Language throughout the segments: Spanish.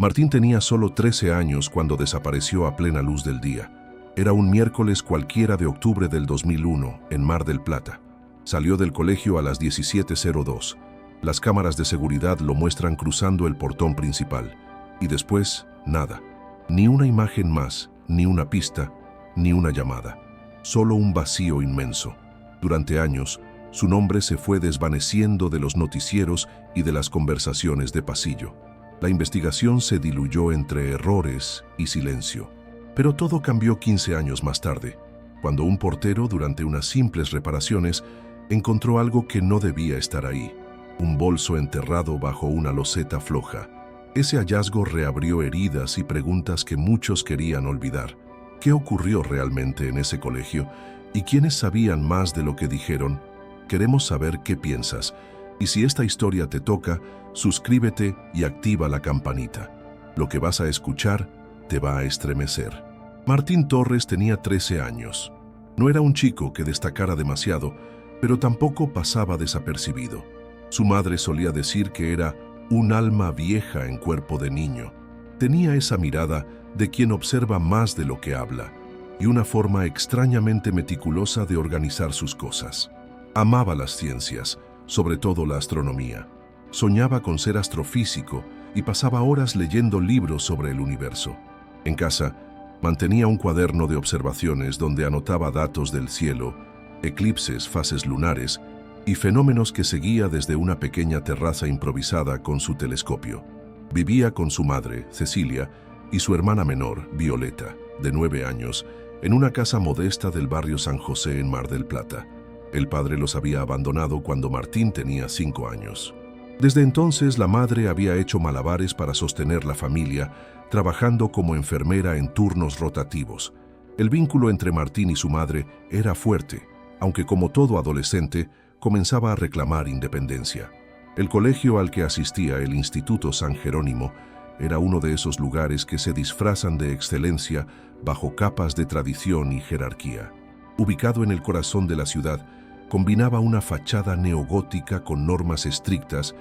Martín tenía solo 13 años cuando desapareció a plena luz del día. Era un miércoles cualquiera de octubre del 2001, en Mar del Plata. Salió del colegio a las 17:02. Las cámaras de seguridad lo muestran cruzando el portón principal. Y después, nada. Ni una imagen más, ni una pista, ni una llamada. Solo un vacío inmenso. Durante años, su nombre se fue desvaneciendo de los noticieros y de las conversaciones de pasillo. La investigación se diluyó entre errores y silencio. Pero todo cambió 15 años más tarde, cuando un portero, durante unas simples reparaciones, encontró algo que no debía estar ahí: un bolso enterrado bajo una loseta floja. Ese hallazgo reabrió heridas y preguntas que muchos querían olvidar. ¿Qué ocurrió realmente en ese colegio? ¿Y quiénes sabían más de lo que dijeron? Queremos saber qué piensas. Y si esta historia te toca, suscríbete y activa la campanita. Lo que vas a escuchar te va a estremecer. Martín Torres tenía 13 años. No era un chico que destacara demasiado, pero tampoco pasaba desapercibido. Su madre solía decir que era un alma vieja en cuerpo de niño. Tenía esa mirada de quien observa más de lo que habla y una forma extrañamente meticulosa de organizar sus cosas. Amaba las ciencias, sobre todo la astronomía. Soñaba con ser astrofísico y pasaba horas leyendo libros sobre el universo. En casa, mantenía un cuaderno de observaciones donde anotaba datos del cielo, eclipses, fases lunares y fenómenos que seguía desde una pequeña terraza improvisada con su telescopio. Vivía con su madre, Cecilia, y su hermana menor, Violeta, de 9 años, en una casa modesta del barrio San José en Mar del Plata. El padre los había abandonado cuando Martín tenía 5 años. Desde entonces, la madre había hecho malabares para sostener la familia, trabajando como enfermera en turnos rotativos. El vínculo entre Martín y su madre era fuerte, aunque como todo adolescente, comenzaba a reclamar independencia. El colegio al que asistía, el Instituto San Jerónimo, era uno de esos lugares que se disfrazan de excelencia bajo capas de tradición y jerarquía. Ubicado en el corazón de la ciudad, combinaba una fachada neogótica con normas estrictas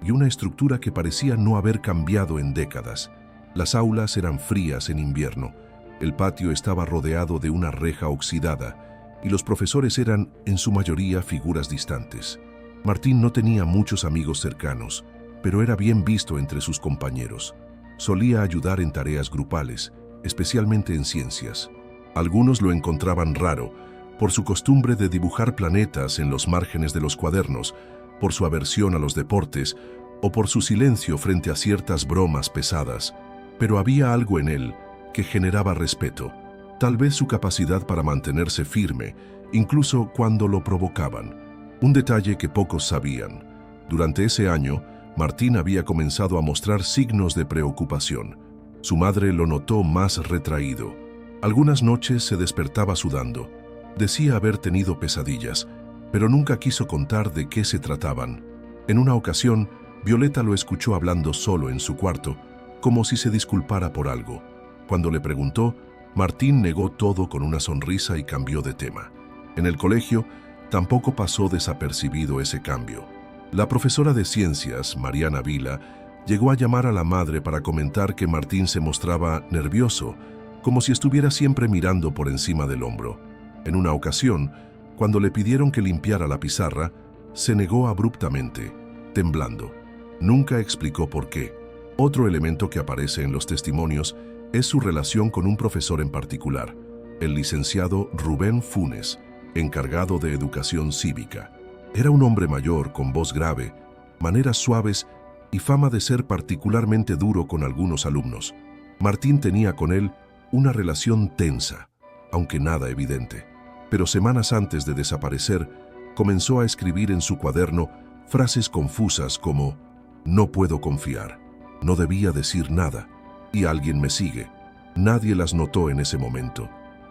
y una estructura que parecía no haber cambiado en décadas. Las aulas eran frías en invierno, el patio estaba rodeado de una reja oxidada y los profesores eran, en su mayoría, figuras distantes. Martín no tenía muchos amigos cercanos, pero era bien visto entre sus compañeros. Solía ayudar en tareas grupales, especialmente en ciencias. Algunos lo encontraban raro, por su costumbre de dibujar planetas en los márgenes de los cuadernos, por su aversión a los deportes o por su silencio frente a ciertas bromas pesadas. Pero había algo en él que generaba respeto, tal vez su capacidad para mantenerse firme, incluso cuando lo provocaban. Un detalle que pocos sabían: durante ese año, Martín había comenzado a mostrar signos de preocupación. Su madre lo notó más retraído. Algunas noches se despertaba sudando. Decía haber tenido pesadillas, pero nunca quiso contar de qué se trataban. En una ocasión, Violeta lo escuchó hablando solo en su cuarto, como si se disculpara por algo. Cuando le preguntó, Martín negó todo con una sonrisa y cambió de tema. En el colegio, tampoco pasó desapercibido ese cambio. La profesora de ciencias, Mariana Vila, llegó a llamar a la madre para comentar que Martín se mostraba nervioso, como si estuviera siempre mirando por encima del hombro. En una ocasión, cuando le pidieron que limpiara la pizarra, se negó abruptamente, temblando. Nunca explicó por qué. Otro elemento que aparece en los testimonios es su relación con un profesor en particular, el licenciado Rubén Funes, encargado de educación cívica. Era un hombre mayor, con voz grave, maneras suaves y fama de ser particularmente duro con algunos alumnos. Martín tenía con él una relación tensa, aunque nada evidente. Pero semanas antes de desaparecer, comenzó a escribir en su cuaderno frases confusas como «No puedo confiar», «No debía decir nada» y «Alguien me sigue». Nadie las notó en ese momento.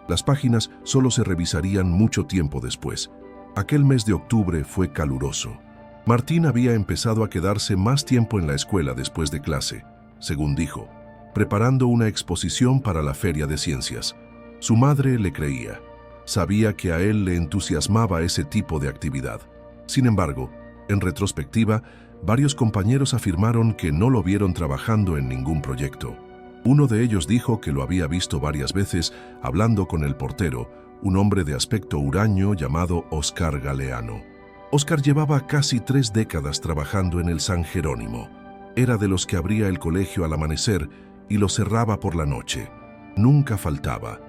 Las páginas solo se revisarían mucho tiempo después. Aquel mes de octubre fue caluroso. Martín había empezado a quedarse más tiempo en la escuela después de clase, según dijo, preparando una exposición para la Feria de Ciencias. Su madre le creía. Sabía que a él le entusiasmaba ese tipo de actividad. Sin embargo, en retrospectiva, Varios compañeros afirmaron que no lo vieron trabajando en ningún proyecto. Uno de ellos dijo que lo había visto varias veces hablando con el portero, un hombre de aspecto huraño llamado Óscar Galeano. Óscar llevaba casi 3 décadas trabajando en el San Jerónimo. Era de los que abría el colegio al amanecer y lo cerraba por la noche. Nunca faltaba.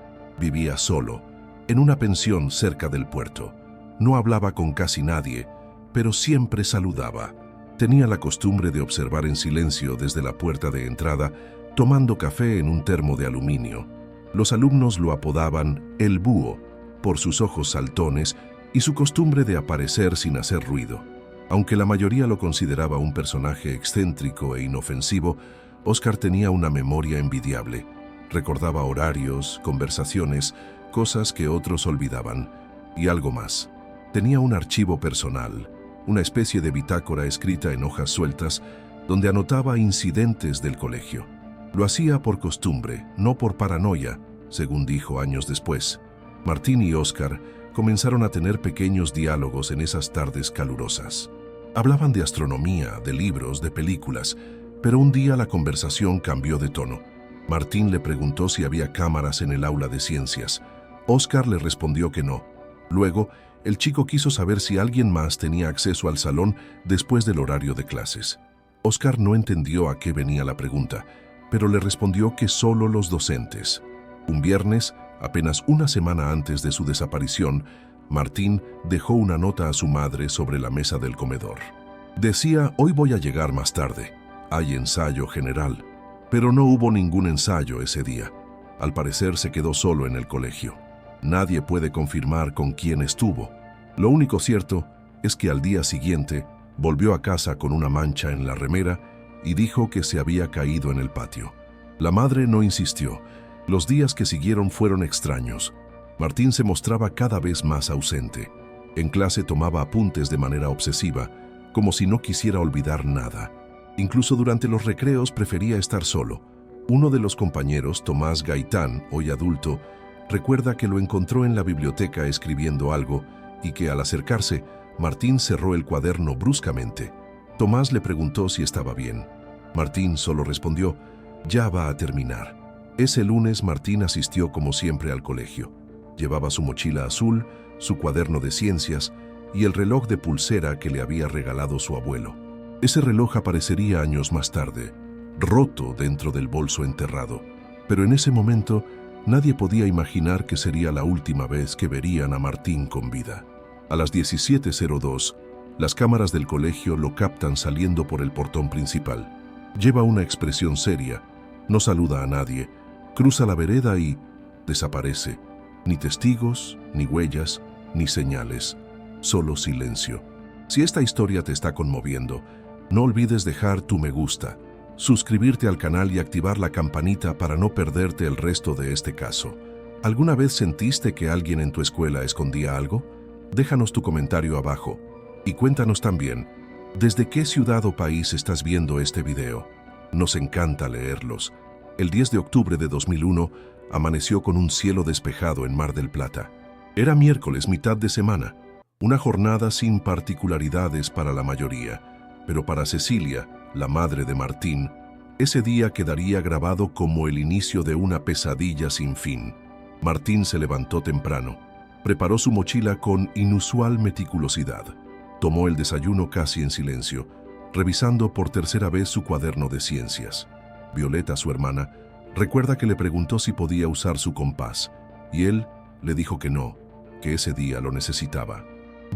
Vivía solo, en una pensión cerca del puerto. No hablaba con casi nadie, pero siempre saludaba. Tenía la costumbre de observar en silencio desde la puerta de entrada, tomando café en un termo de aluminio. Los alumnos lo apodaban el Búho, por sus ojos saltones y su costumbre de aparecer sin hacer ruido. Aunque la mayoría lo consideraba un personaje excéntrico e inofensivo, Óscar tenía una memoria envidiable. Recordaba horarios, conversaciones, cosas que otros olvidaban, y algo más. Tenía un archivo personal, una especie de bitácora escrita en hojas sueltas, donde anotaba incidentes del colegio. Lo hacía por costumbre, no por paranoia, según dijo años después. Martín y Óscar comenzaron a tener pequeños diálogos en esas tardes calurosas. Hablaban de astronomía, de libros, de películas, pero un día la conversación cambió de tono. Martín le preguntó si había cámaras en el aula de ciencias. Óscar le respondió que no. Luego, el chico quiso saber si alguien más tenía acceso al salón después del horario de clases. Óscar no entendió a qué venía la pregunta, pero le respondió que solo los docentes. Un viernes, apenas una semana antes de su desaparición, Martín dejó una nota a su madre sobre la mesa del comedor. Decía: «Hoy voy a llegar más tarde. Hay ensayo general». Pero no hubo ningún ensayo ese día. Al parecer se quedó solo en el colegio. Nadie puede confirmar con quién estuvo. Lo único cierto es que al día siguiente volvió a casa con una mancha en la remera y dijo que se había caído en el patio. La madre no insistió. Los días que siguieron fueron extraños. Martín se mostraba cada vez más ausente. En clase tomaba apuntes de manera obsesiva, como si no quisiera olvidar nada. Incluso durante los recreos prefería estar solo. Uno de los compañeros, Tomás Gaitán, hoy adulto, recuerda que lo encontró en la biblioteca escribiendo algo y que al acercarse, Martín cerró el cuaderno bruscamente. Tomás le preguntó si estaba bien. Martín solo respondió: «Ya va a terminar». Ese lunes Martín asistió como siempre al colegio. Llevaba su mochila azul, su cuaderno de ciencias y el reloj de pulsera que le había regalado su abuelo. Ese reloj aparecería años más tarde, roto dentro del bolso enterrado. Pero en ese momento nadie podía imaginar que sería la última vez que verían a Martín con vida. A las 17:02, las cámaras del colegio lo captan saliendo por el portón principal. Lleva una expresión seria, no saluda a nadie, cruza la vereda y desaparece. Ni testigos, ni huellas, ni señales, solo silencio. Si esta historia te está conmoviendo, no olvides dejar tu me gusta, suscribirte al canal y activar la campanita para no perderte el resto de este caso. ¿Alguna vez sentiste que alguien en tu escuela escondía algo? Déjanos tu comentario abajo y cuéntanos también desde qué ciudad o país estás viendo este video. Nos encanta leerlos. El 10 de octubre de 2001 amaneció con un cielo despejado en Mar del Plata. Era miércoles, mitad de semana, una jornada sin particularidades para la mayoría. Pero para Cecilia, la madre de Martín, ese día quedaría grabado como el inicio de una pesadilla sin fin. Martín se levantó temprano, preparó su mochila con inusual meticulosidad, tomó el desayuno casi en silencio, revisando por tercera vez su cuaderno de ciencias. Violeta, su hermana, recuerda que le preguntó si podía usar su compás, y él le dijo que no, que ese día lo necesitaba.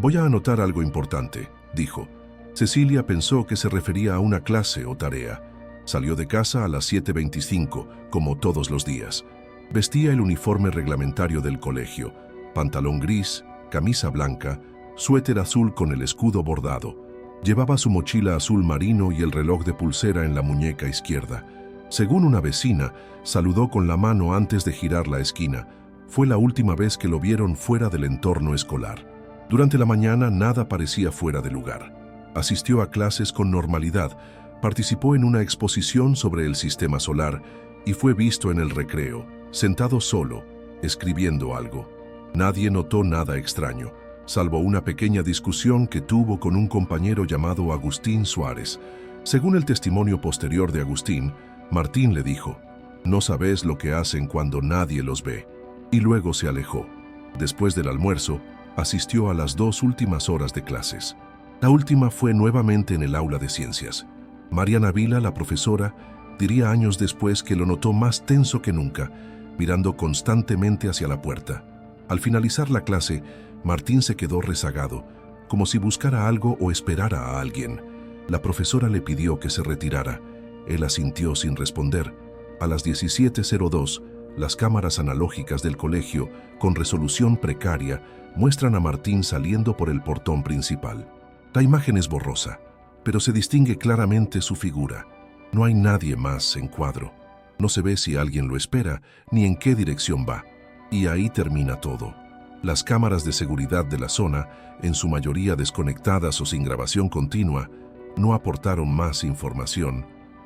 «Voy a anotar algo importante», dijo. Cecilia pensó que se refería a una clase o tarea. Salió de casa a las 7:25, como todos los días. Vestía el uniforme reglamentario del colegio, pantalón gris, camisa blanca, suéter azul con el escudo bordado. Llevaba su mochila azul marino y el reloj de pulsera en la muñeca izquierda. Según una vecina, saludó con la mano antes de girar la esquina. Fue la última vez que lo vieron fuera del entorno escolar. Durante la mañana nada parecía fuera de lugar. Asistió a clases con normalidad, participó en una exposición sobre el sistema solar y fue visto en el recreo, sentado solo, escribiendo algo. Nadie notó nada extraño. salvo una pequeña discusión que tuvo con un compañero llamado Agustín Suárez. Según el testimonio posterior de Agustín, Martín le dijo: «No sabes lo que hacen cuando nadie los ve», y luego se alejó. Después del almuerzo, asistió a las 2 últimas horas de clases. La última fue nuevamente en el aula de ciencias. Mariana Vila, la profesora, diría años después que lo notó más tenso que nunca, mirando constantemente hacia la puerta. Al finalizar la clase, Martín se quedó rezagado, como si buscara algo o esperara a alguien. La profesora le pidió que se retirara. Él asintió sin responder. A las 17:02, las cámaras analógicas del colegio, con resolución precaria, muestran a Martín saliendo por el portón principal. La imagen es borrosa, pero se distingue claramente su figura. No hay nadie más en cuadro. No se ve si alguien lo espera, ni en qué dirección va. Y ahí termina todo. Las cámaras de seguridad de la zona, en su mayoría desconectadas o sin grabación continua, no aportaron más información.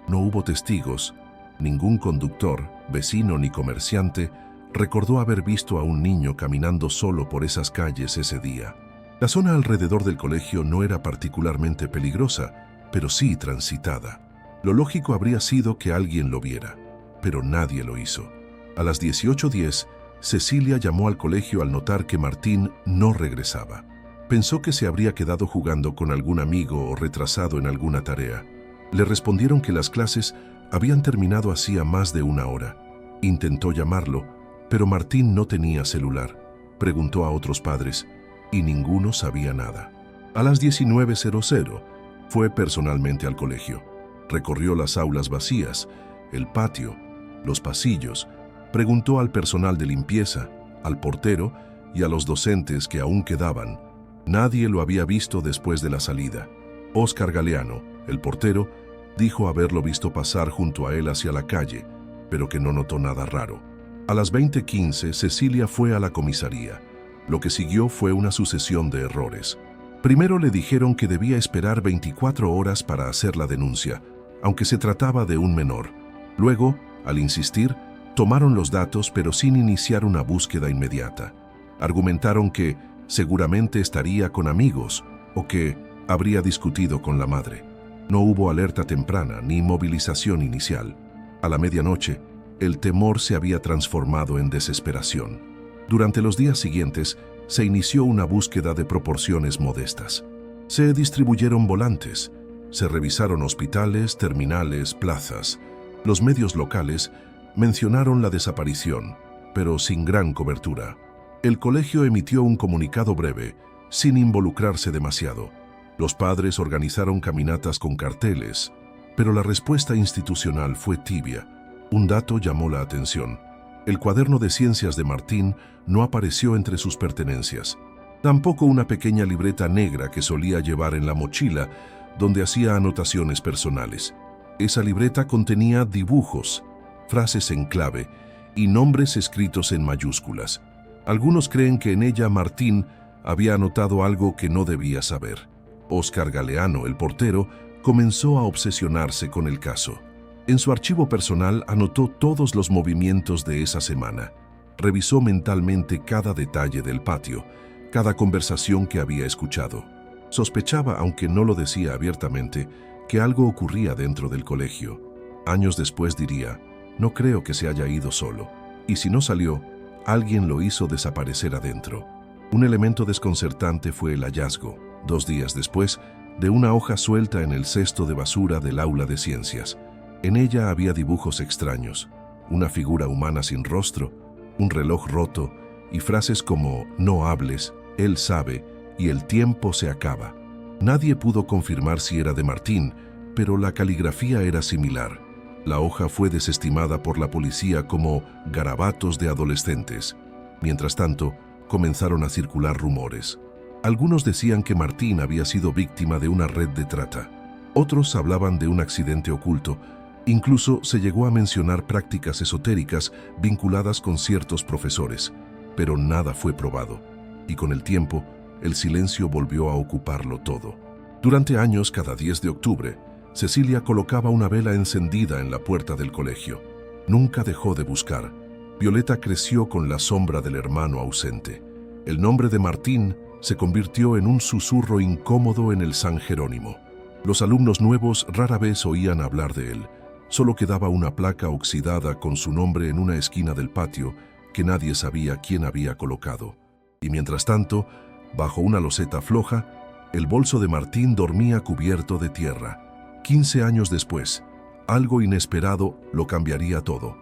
No hubo testigos. Ningún conductor, vecino ni comerciante recordó haber visto a un niño caminando solo por esas calles ese día. La zona alrededor del colegio no era particularmente peligrosa, pero sí transitada. Lo lógico habría sido que alguien lo viera, pero nadie lo hizo. A las 18:10, Cecilia llamó al colegio al notar que Martín no regresaba. Pensó que se habría quedado jugando con algún amigo o retrasado en alguna tarea. Le respondieron que las clases habían terminado hacía más de 1 hora. Intentó llamarlo, pero Martín no tenía celular. Preguntó a otros padres y ninguno sabía nada. A las 19:00 fue personalmente al colegio. Recorrió las aulas vacías, el patio, los pasillos. Preguntó al personal de limpieza, al portero y a los docentes que aún quedaban. Nadie lo había visto después de la salida. Óscar Galeano, el portero, dijo haberlo visto pasar junto a él hacia la calle, pero que no notó nada raro. A las 20:15, Cecilia fue a la comisaría. Lo que siguió fue una sucesión de errores. Primero le dijeron que debía esperar 24 horas para hacer la denuncia, aunque se trataba de un menor. Luego, al insistir, tomaron los datos pero sin iniciar una búsqueda inmediata. Argumentaron que seguramente estaría con amigos o que habría discutido con la madre. No hubo alerta temprana ni movilización inicial. A la medianoche, el temor se había transformado en desesperación. Durante los días siguientes, se inició una búsqueda de proporciones modestas. Se distribuyeron volantes, se revisaron hospitales, terminales, plazas. Los medios locales mencionaron la desaparición, pero sin gran cobertura. El colegio emitió un comunicado breve, sin involucrarse demasiado. Los padres organizaron caminatas con carteles, pero la respuesta institucional fue tibia. Un dato llamó la atención. El cuaderno de ciencias de Martín no apareció entre sus pertenencias. Tampoco una pequeña libreta negra que solía llevar en la mochila, donde hacía anotaciones personales. Esa libreta contenía dibujos, frases en clave y nombres escritos en mayúsculas. Algunos creen que en ella Martín había anotado algo que no debía saber. Óscar Galeano, el portero, comenzó a obsesionarse con el caso. En su archivo personal anotó todos los movimientos de esa semana. Revisó mentalmente cada detalle del patio, cada conversación que había escuchado. Sospechaba, aunque no lo decía abiertamente, que algo ocurría dentro del colegio. Años después diría: «No creo que se haya ido solo. Y si no salió, alguien lo hizo desaparecer adentro». Un elemento desconcertante fue el hallazgo, 2 días después, de una hoja suelta en el cesto de basura del aula de ciencias. En ella había dibujos extraños, una figura humana sin rostro, un reloj roto y frases como «no hables», «él sabe» y «el tiempo se acaba». Nadie pudo confirmar si era de Martín, pero la caligrafía era similar. La hoja fue desestimada por la policía como garabatos de adolescentes. Mientras tanto, comenzaron a circular rumores. Algunos decían que Martín había sido víctima de una red de trata. Otros hablaban de un accidente oculto. Incluso se llegó a mencionar prácticas esotéricas vinculadas con ciertos profesores, pero nada fue probado. Y con el tiempo, el silencio volvió a ocuparlo todo. Durante años, cada 10 de octubre, Cecilia colocaba una vela encendida en la puerta del colegio. Nunca dejó de buscar. Violeta creció con la sombra del hermano ausente. El nombre de Martín se convirtió en un susurro incómodo en el San Jerónimo. Los alumnos nuevos rara vez oían hablar de él. Solo quedaba una placa oxidada con su nombre en una esquina del patio que nadie sabía quién había colocado. Y mientras tanto, bajo una loseta floja, el bolso de Martín dormía cubierto de tierra. 15 años después, algo inesperado lo cambiaría todo.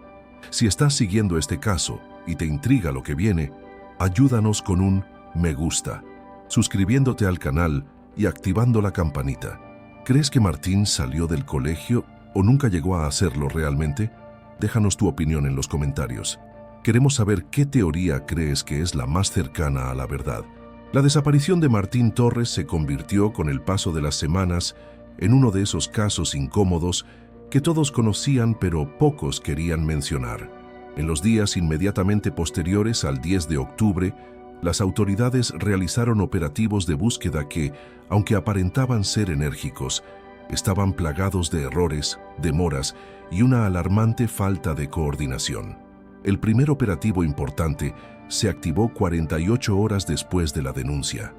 Si estás siguiendo este caso y te intriga lo que viene, ayúdanos con un me gusta, suscribiéndote al canal y activando la campanita. ¿Crees que Martín salió del colegio o nunca llegó a hacerlo realmente? Déjanos tu opinión en los comentarios. Queremos saber qué teoría crees que es la más cercana a la verdad. La desaparición de Martín Torres se convirtió con el paso de las semanas en uno de esos casos incómodos que todos conocían pero pocos querían mencionar. En los días inmediatamente posteriores al 10 de octubre, las autoridades realizaron operativos de búsqueda que, aunque aparentaban ser enérgicos, estaban plagados de errores, demoras y una alarmante falta de coordinación. El primer operativo importante se activó 48 horas después de la denuncia.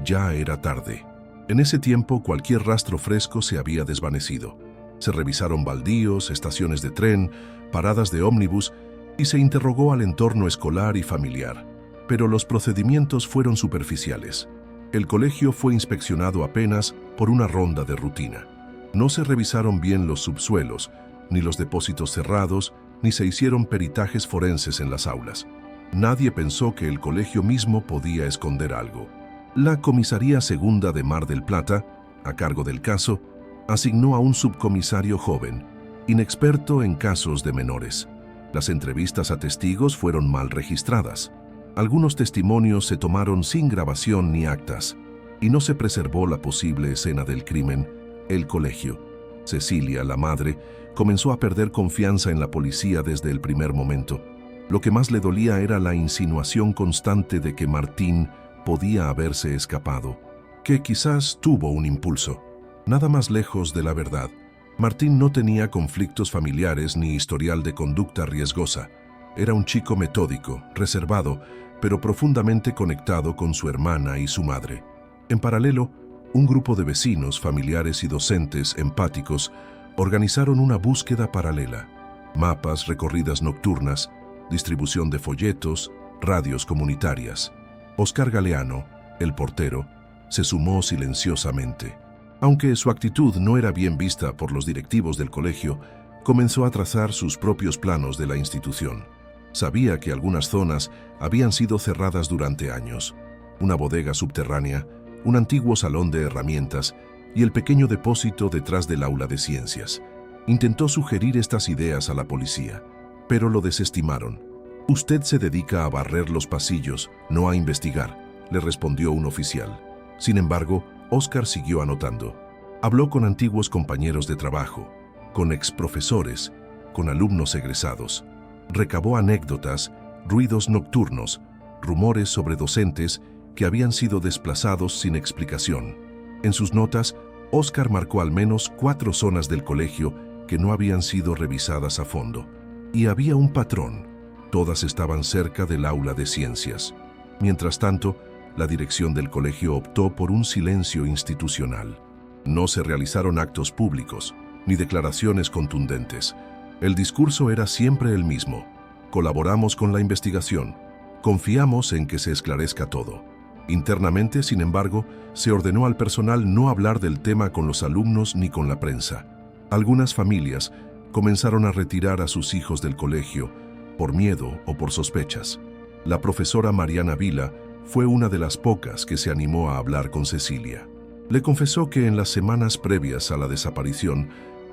Ya era tarde. En ese tiempo, cualquier rastro fresco se había desvanecido. Se revisaron baldíos, estaciones de tren, paradas de ómnibus y se interrogó al entorno escolar y familiar. Pero los procedimientos fueron superficiales. El colegio fue inspeccionado apenas por una ronda de rutina. No se revisaron bien los subsuelos, ni los depósitos cerrados, ni se hicieron peritajes forenses en las aulas. Nadie pensó que el colegio mismo podía esconder algo. La Comisaría Segunda de Mar del Plata, a cargo del caso, asignó a un subcomisario joven, inexperto en casos de menores. Las entrevistas a testigos fueron mal registradas. Algunos testimonios se tomaron sin grabación ni actas, y no se preservó la posible escena del crimen, el colegio. Cecilia, la madre, comenzó a perder confianza en la policía desde el primer momento. Lo que más le dolía era la insinuación constante de que Martín podía haberse escapado, que quizás tuvo un impulso. Nada más lejos de la verdad. Martín no tenía conflictos familiares ni historial de conducta riesgosa. Era un chico metódico, reservado, pero profundamente conectado con su hermana y su madre. En paralelo, un grupo de vecinos, familiares y docentes empáticos organizaron una búsqueda paralela. Mapas, recorridas nocturnas, distribución de folletos, radios comunitarias. Óscar Galeano, el portero, se sumó silenciosamente. Aunque su actitud no era bien vista por los directivos del colegio, comenzó a trazar sus propios planos de la institución. Sabía que algunas zonas habían sido cerradas durante años. Una bodega subterránea, un antiguo salón de herramientas y el pequeño depósito detrás del aula de ciencias. Intentó sugerir estas ideas a la policía, pero lo desestimaron. «Usted se dedica a barrer los pasillos, no a investigar», le respondió un oficial. Sin embargo, Óscar siguió anotando. Habló con antiguos compañeros de trabajo, con exprofesores, con alumnos egresados. Recabó anécdotas, ruidos nocturnos, rumores sobre docentes que habían sido desplazados sin explicación. En sus notas, Óscar marcó al menos 4 zonas del colegio que no habían sido revisadas a fondo. Y había un patrón. Todas estaban cerca del aula de ciencias. Mientras tanto, la dirección del colegio optó por un silencio institucional. No se realizaron actos públicos, ni declaraciones contundentes. El discurso era siempre el mismo. Colaboramos con la investigación. Confiamos en que se esclarezca todo. Internamente, sin embargo, se ordenó al personal no hablar del tema con los alumnos ni con la prensa. Algunas familias comenzaron a retirar a sus hijos del colegio por miedo o por sospechas. La profesora Mariana Vila fue una de las pocas que se animó a hablar con Cecilia. Le confesó que en las semanas previas a la desaparición,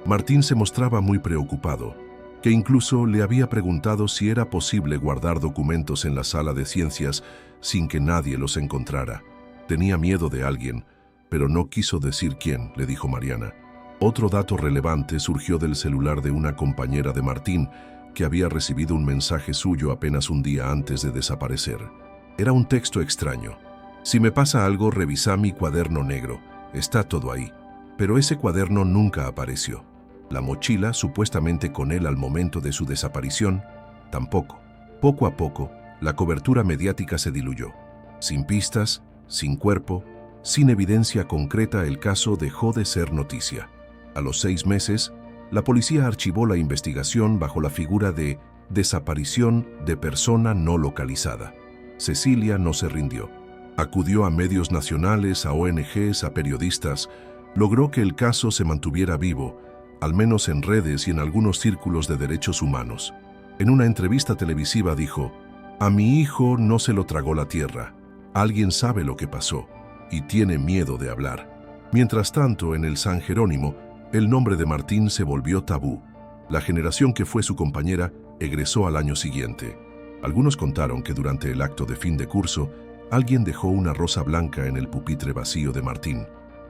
Martín se mostraba muy preocupado, que incluso le había preguntado si era posible guardar documentos en la sala de ciencias sin que nadie los encontrara. Tenía miedo de alguien, pero no quiso decir quién, le dijo Mariana. Otro dato relevante surgió del celular de una compañera de Martín, que había recibido un mensaje suyo apenas un día antes de desaparecer. Era un texto extraño. «Si me pasa algo, revisa mi cuaderno negro. Está todo ahí». Pero ese cuaderno nunca apareció. La mochila, supuestamente con él al momento de su desaparición, tampoco. Poco a poco, la cobertura mediática se diluyó. Sin pistas, sin cuerpo, sin evidencia concreta, el caso dejó de ser noticia. A los 6 meses, la policía archivó la investigación bajo la figura de desaparición de persona no localizada. Cecilia no se rindió. Acudió a medios nacionales, a ONGs, a periodistas. Logró que el caso se mantuviera vivo, al menos en redes y en algunos círculos de derechos humanos. En una entrevista televisiva dijo: "A mi hijo no se lo tragó la tierra. Alguien sabe lo que pasó y tiene miedo de hablar". Mientras tanto, en el San Jerónimo, el nombre de Martín se volvió tabú. La generación que fue su compañera egresó al año siguiente. Algunos contaron que durante el acto de fin de curso, alguien dejó una rosa blanca en el pupitre vacío de Martín.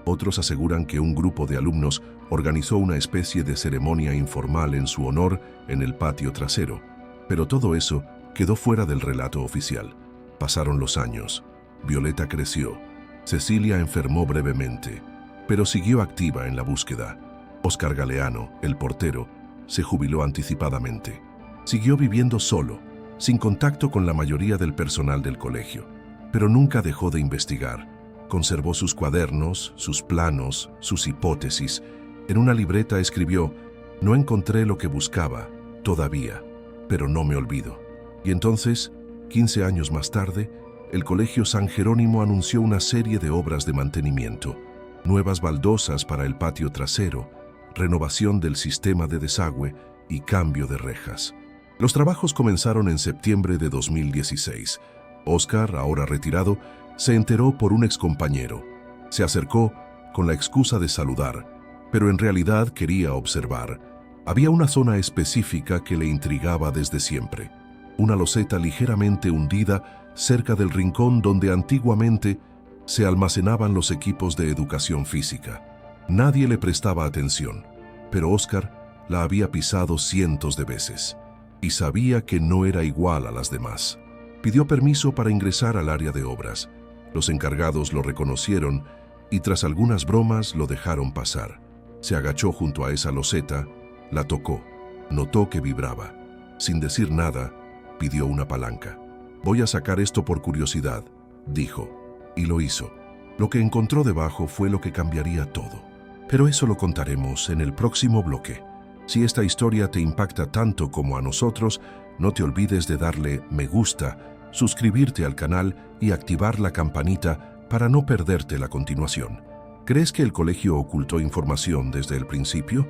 Otros aseguran que un grupo de alumnos organizó una especie de ceremonia informal en su honor en el patio trasero. Pero todo eso quedó fuera del relato oficial. Pasaron los años. Violeta creció. Cecilia enfermó brevemente, pero siguió activa en la búsqueda. Óscar Galeano, el portero, se jubiló anticipadamente. Siguió viviendo solo, sin contacto con la mayoría del personal del colegio, pero nunca dejó de investigar. Conservó sus cuadernos, sus planos, sus hipótesis. En una libreta escribió: "No encontré lo que buscaba, todavía, pero no me olvido". Y entonces, 15 años más tarde, el Colegio San Jerónimo anunció una serie de obras de mantenimiento: nuevas baldosas para el patio trasero, renovación del sistema de desagüe y cambio de rejas. Los trabajos comenzaron en septiembre de 2016. Óscar, ahora retirado, se enteró por un excompañero. Se acercó con la excusa de saludar, pero en realidad quería observar. Había una zona específica que le intrigaba desde siempre: una loseta ligeramente hundida cerca del rincón donde antiguamente se almacenaban los equipos de educación física. Nadie le prestaba atención, pero Óscar la había pisado cientos de veces y sabía que no era igual a las demás. Pidió permiso para ingresar al área de obras. Los encargados lo reconocieron y tras algunas bromas lo dejaron pasar. Se agachó junto a esa loseta, la tocó, notó que vibraba. Sin decir nada, pidió una palanca. "Voy a sacar esto por curiosidad", dijo, y lo hizo. Lo que encontró debajo fue lo que cambiaría todo. Pero eso lo contaremos en el próximo bloque. Si esta historia te impacta tanto como a nosotros, no te olvides de darle me gusta, suscribirte al canal y activar la campanita para no perderte la continuación. ¿Crees que el colegio ocultó información desde el principio?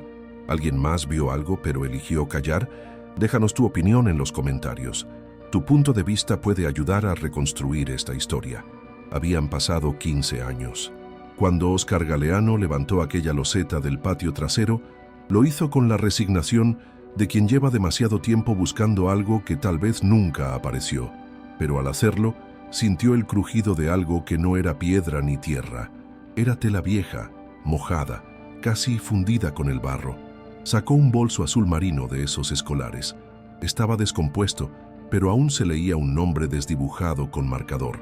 ¿Alguien más vio algo pero eligió callar? Déjanos tu opinión en los comentarios. Tu punto de vista puede ayudar a reconstruir esta historia. Habían pasado 15 años. Cuando Óscar Galeano levantó aquella loseta del patio trasero, lo hizo con la resignación de quien lleva demasiado tiempo buscando algo que tal vez nunca apareció. Pero al hacerlo, sintió el crujido de algo que no era piedra ni tierra. Era tela vieja, mojada, casi fundida con el barro. Sacó un bolso azul marino de esos escolares. Estaba descompuesto, pero aún se leía un nombre desdibujado con marcador: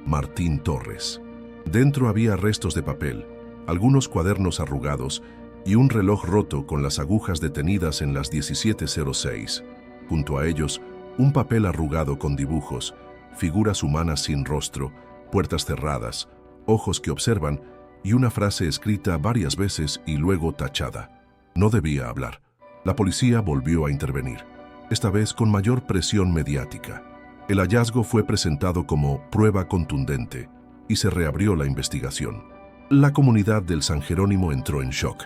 Martín Torres. Dentro había restos de papel, algunos cuadernos arrugados y un reloj roto con las agujas detenidas en las 17:06. Junto a ellos, un papel arrugado con dibujos, figuras humanas sin rostro, puertas cerradas, ojos que observan y una frase escrita varias veces y luego tachada: "No debía hablar". La policía volvió a intervenir, esta vez con mayor presión mediática. El hallazgo fue presentado como prueba contundente y se reabrió la investigación. La comunidad del San Jerónimo entró en shock.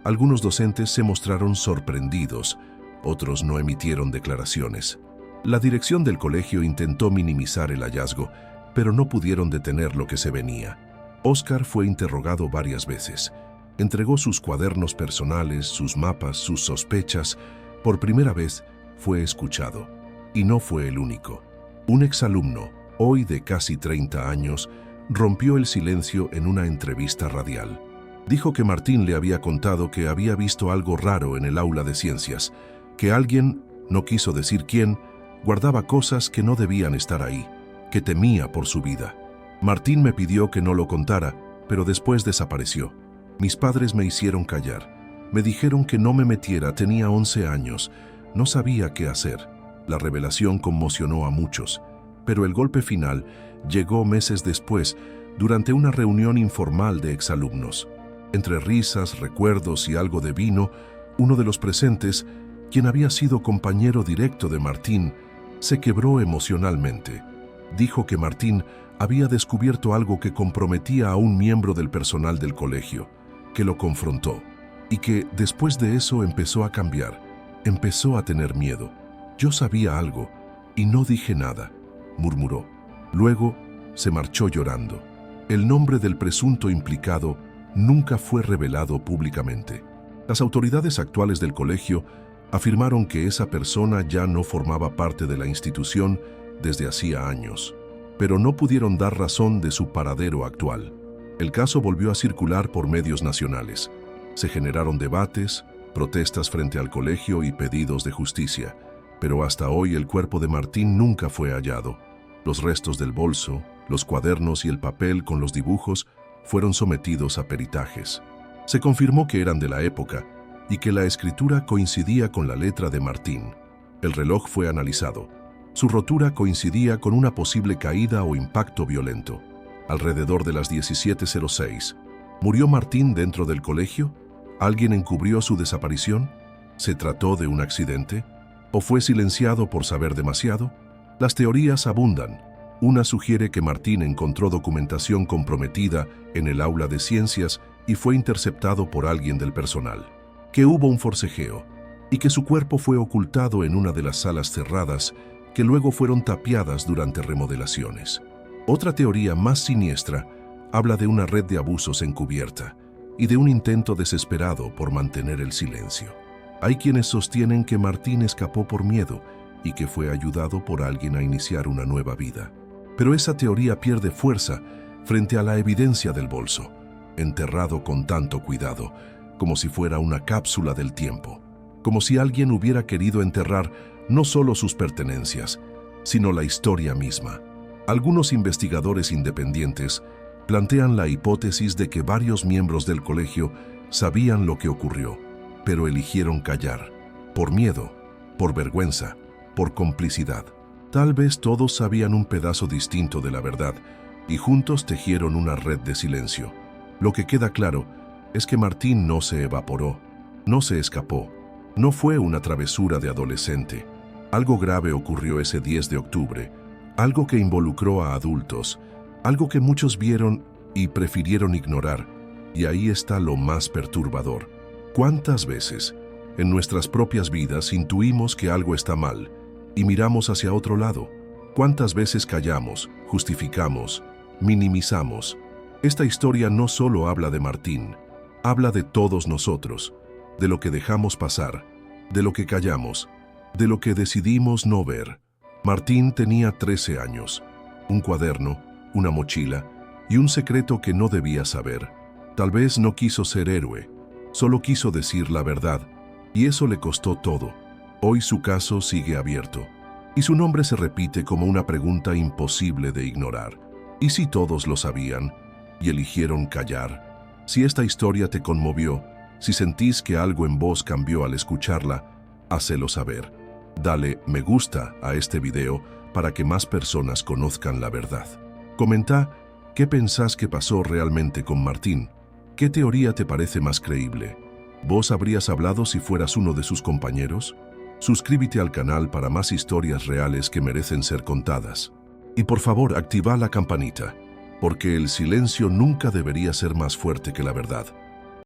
Algunos docentes se mostraron sorprendidos, otros no emitieron declaraciones. La dirección del colegio intentó minimizar el hallazgo, pero no pudieron detener lo que se venía. Óscar fue interrogado varias veces. Entregó sus cuadernos personales, sus mapas, sus sospechas. Por primera vez fue escuchado. Y no fue el único. Un exalumno, hoy de casi 30 años, rompió el silencio en una entrevista radial. Dijo que Martín le había contado que había visto algo raro en el aula de ciencias, que alguien, no quiso decir quién, guardaba cosas que no debían estar ahí, que temía por su vida. Martín me pidió que no lo contara, pero después desapareció. Mis padres me hicieron callar. Me dijeron que no me metiera, tenía 11 años, no sabía qué hacer. La revelación conmocionó a muchos, pero el golpe final llegó meses después, durante una reunión informal de exalumnos. Entre risas, recuerdos y algo de vino, uno de los presentes, quien había sido compañero directo de Martín, se quebró emocionalmente. Dijo que Martín había descubierto algo que comprometía a un miembro del personal del colegio, que lo confrontó, y que después de eso empezó a cambiar, empezó a tener miedo. «Yo sabía algo, y no dije nada», murmuró. Luego se marchó llorando. El nombre del presunto implicado nunca fue revelado públicamente. Las autoridades actuales del colegio afirmaron que esa persona ya no formaba parte de la institución desde hacía años, pero no pudieron dar razón de su paradero actual. El caso volvió a circular por medios nacionales. Se generaron debates, protestas frente al colegio y pedidos de justicia, pero hasta hoy el cuerpo de Martín nunca fue hallado. Los restos del bolso, los cuadernos y el papel con los dibujos fueron sometidos a peritajes. Se confirmó que eran de la época y que la escritura coincidía con la letra de Martín. El reloj fue analizado. Su rotura coincidía con una posible caída o impacto violento. Alrededor de las 17:06, ¿murió Martín dentro del colegio? ¿Alguien encubrió su desaparición? ¿Se trató de un accidente? ¿O fue silenciado por saber demasiado? Las teorías abundan. Una sugiere que Martín encontró documentación comprometida en el aula de ciencias y fue interceptado por alguien del personal, que hubo un forcejeo y que su cuerpo fue ocultado en una de las salas cerradas que luego fueron tapiadas durante remodelaciones. Otra teoría más siniestra habla de una red de abusos encubierta y de un intento desesperado por mantener el silencio. Hay quienes sostienen que Martín escapó por miedo y que fue ayudado por alguien a iniciar una nueva vida. Pero esa teoría pierde fuerza frente a la evidencia del bolso, enterrado con tanto cuidado, como si fuera una cápsula del tiempo, como si alguien hubiera querido enterrar no solo sus pertenencias, sino la historia misma. Algunos investigadores independientes plantean la hipótesis de que varios miembros del colegio sabían lo que ocurrió, pero eligieron callar, por miedo, por vergüenza, por complicidad. Tal vez todos sabían un pedazo distinto de la verdad y juntos tejieron una red de silencio. Lo que queda claro es que Martín no se evaporó, no se escapó, no fue una travesura de adolescente. Algo grave ocurrió ese 10 de octubre, algo que involucró a adultos, algo que muchos vieron y prefirieron ignorar, y ahí está lo más perturbador. ¿Cuántas veces en nuestras propias vidas intuimos que algo está mal y miramos hacia otro lado? ¿Cuántas veces callamos, justificamos, minimizamos? Esta historia no solo habla de Martín, habla de todos nosotros, de lo que dejamos pasar, de lo que callamos, de lo que decidimos no ver. Martín tenía 13 años, un cuaderno, una mochila y un secreto que no debía saber. Tal vez no quiso ser héroe, solo quiso decir la verdad, y eso le costó todo. Hoy su caso sigue abierto, y su nombre se repite como una pregunta imposible de ignorar. ¿Y si todos lo sabían y eligieron callar? Si esta historia te conmovió, si sentís que algo en vos cambió al escucharla, hácelo saber. Dale me gusta a este video para que más personas conozcan la verdad. Comenta qué pensás que pasó realmente con Martín. ¿Qué teoría te parece más creíble? ¿Vos habrías hablado si fueras uno de sus compañeros? Suscríbete al canal para más historias reales que merecen ser contadas. Y por favor, activa la campanita, porque el silencio nunca debería ser más fuerte que la verdad.